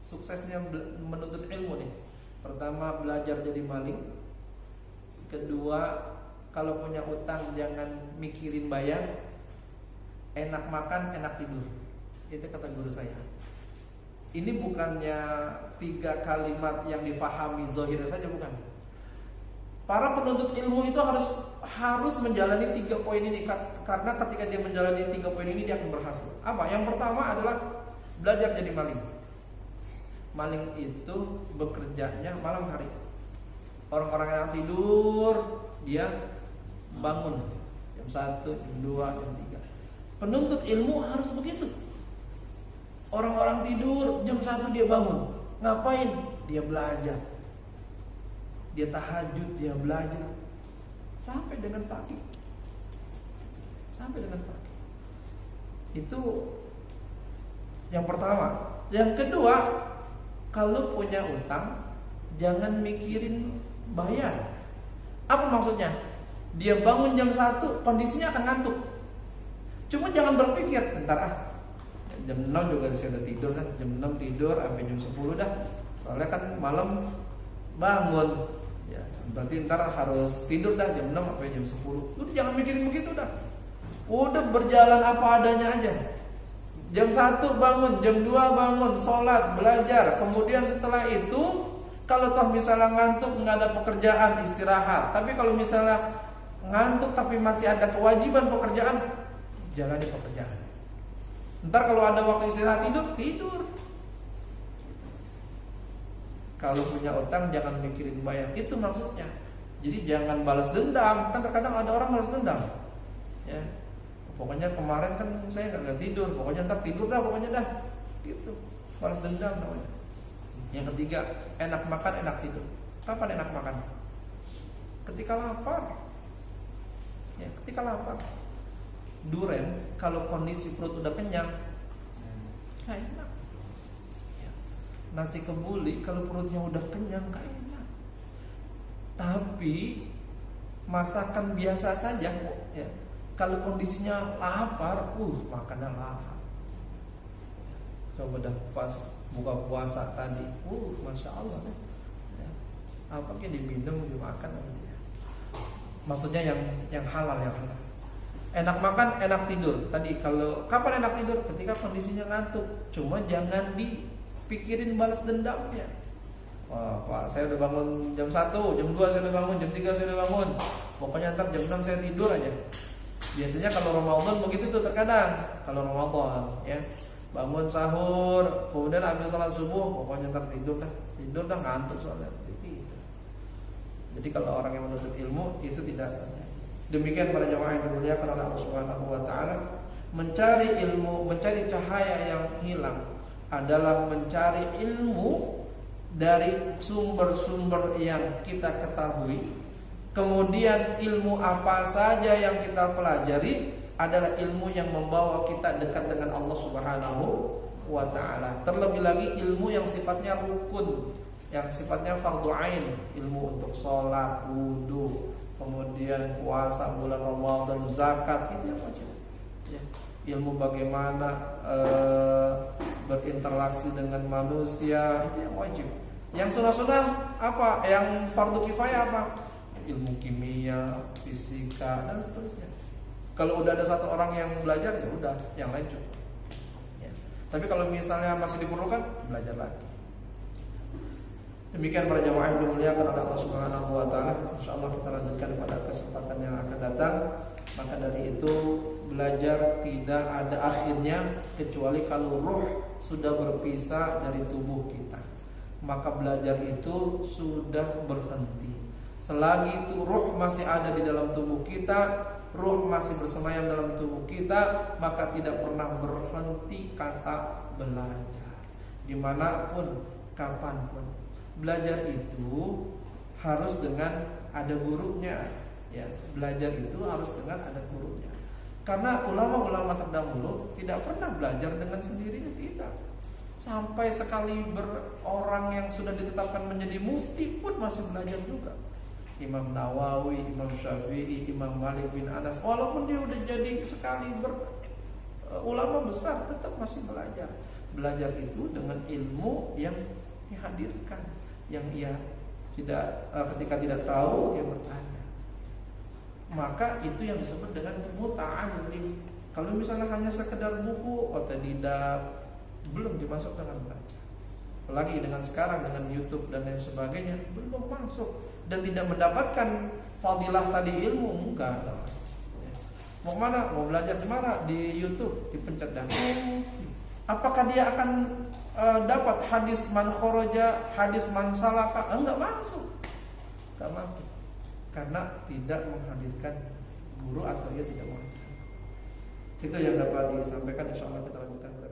suksesnya menuntut ilmu nih. Pertama, belajar jadi maling. Kedua, kalau punya utang jangan mikirin bayar. Enak makan, enak tidur. Itu kata guru saya. Ini bukannya 3 kalimat yang difahami zahir saja, bukan. Para penuntut ilmu itu harus menjalani 3 poin ini, karena ketika dia menjalani 3 poin ini dia akan berhasil. Apa? Yang pertama adalah belajar jadi maling. Maling itu bekerjanya malam hari. Orang-orang yang tidur dia bangun jam 1, jam 2, jam 3. Penuntut ilmu harus begitu. Orang-orang tidur jam 1 dia bangun. Ngapain? Dia belajar. Dia tahajud, dia belajar sampai dengan pagi. Itu yang pertama. Yang kedua, kalau punya utang jangan mikirin bayar. Apa maksudnya? Dia bangun jam 1, kondisinya akan ngantuk. Cuma jangan berpikir bentar jam 6 juga saya udah tidur kan. Jam 6 tidur sampai jam 10 dah. Soalnya kan malam bangun. Ya, berarti ntar harus tidur dah jam 6 sampai jam 10. Udah jangan mikirin begitu dah. Udah berjalan apa adanya aja. Jam 1 bangun, jam 2 bangun, sholat, belajar. Kemudian setelah itu, kalau toh misalnya ngantuk nggak ada pekerjaan, istirahat. Tapi kalau misalnya ngantuk tapi masih ada kewajiban pekerjaan, jalani pekerjaan. Ntar kalau ada waktu istirahat tidur. Kalau punya utang jangan mikirin bayar. Itu maksudnya. Jadi jangan balas dendam. Kan terkadang ada orang balas dendam. Ya. Pokoknya kemarin kan saya nggak tidur. Pokoknya ntar tidur dah. Pokoknya dah. Gitu. Balas dendam namanya. Yang ketiga, enak makan, enak tidur. Kapan enak makan? Ketika lapar. Ya, ketika lapar. Duren kalau kondisi perut udah kenyang gak enak. Nasi kebuli kalau perutnya udah kenyang gak enak. Tapi masakan biasa saja ya, kalau kondisinya lapar, makannya lahap. Coba dah pas buka puasa tadi, masya Allah ya. Apa kayak diminum, dimakan ya. Maksudnya yang halal, yang halal. Enak makan, enak tidur. Tadi kalau kapan enak tidur? Ketika kondisinya ngantuk. Cuma jangan dipikirin balas dendamnya. Wah, Pak, saya udah bangun jam 1, jam 2 saya udah bangun, jam 3 saya udah bangun. Pokoknya ntar jam 6 saya tidur aja. Biasanya kalau Ramadan begitu tuh terkadang. Kalau Ramadan ya, bangun sahur, kemudian habis salat subuh, pokoknya ntar tidur dah ngantuk soalnya. Jadi kalau orang yang menuntut ilmu itu tidak. Demikian para jemaah yang dimuliakan oleh Allah Subhanahu wa taala, mencari ilmu, mencari cahaya yang hilang adalah mencari ilmu dari sumber-sumber yang kita ketahui. Kemudian ilmu apa saja yang kita pelajari adalah ilmu yang membawa kita dekat dengan Allah Subhanahu wa taala. Terlebih lagi ilmu yang sifatnya rukun, yang sifatnya fardhu ain, ilmu untuk sholat, wudu, kemudian puasa bulan Ramadan, zakat, itu yang wajib. Ya. Ilmu bagaimana berinteraksi dengan manusia, itu yang wajib. Yang sunnah-sunnah apa? Yang fardu kifayah apa? Ilmu kimia, fisika, dan seterusnya. Kalau udah ada satu orang yang belajar, ya udah, yang lain cukup. Ya. Tapi kalau misalnya masih diperlukan, belajar lagi. Demikian para jemaah yang dimuliakan oleh Allah Subhanahu wa taala. Insyaallah kita lanjutkan pada kesempatan yang akan datang. Maka dari itu, belajar tidak ada akhirnya kecuali kalau ruh sudah berpisah dari tubuh kita. Maka belajar itu sudah berhenti. Selagi itu ruh masih ada di dalam tubuh kita, ruh masih bersemayam dalam tubuh kita, maka tidak pernah berhenti kata belajar. Dimanapun, kapanpun. Belajar itu harus dengan ada gurunya, ya. Belajar itu harus dengan ada gurunya. Karena ulama-ulama terdahulu tidak pernah belajar dengan sendirinya, tidak. Sampai sekali orang yang sudah ditetapkan menjadi mufti pun masih belajar juga. Imam Nawawi, Imam Syafi'i, Imam Malik bin Anas, walaupun dia udah jadi sekali ulama besar, tetap masih belajar. belajar itu dengan ilmu yang dihadirkan, yang ia tidak ketika tidak tahu dia bertanya. Maka itu yang disebut dengan muta'allim. Kalau misalnya hanya sekedar buku otodidak, belum dimasuk dengan belajar. Apalagi dengan sekarang dengan YouTube dan lain sebagainya, belum masuk dan tidak mendapatkan fadilah tadi ilmu, enggak. Mau mana? Mau belajar di mana? Di YouTube, dipencet dan apakah dia akan dapat hadis man khoroja, hadis man salaka? Enggak masuk. Enggak masuk. Karena tidak menghadirkan guru atau ia tidak menghadirkan. Itu yang dapat disampaikan, insyaallah kita lanjutkan pada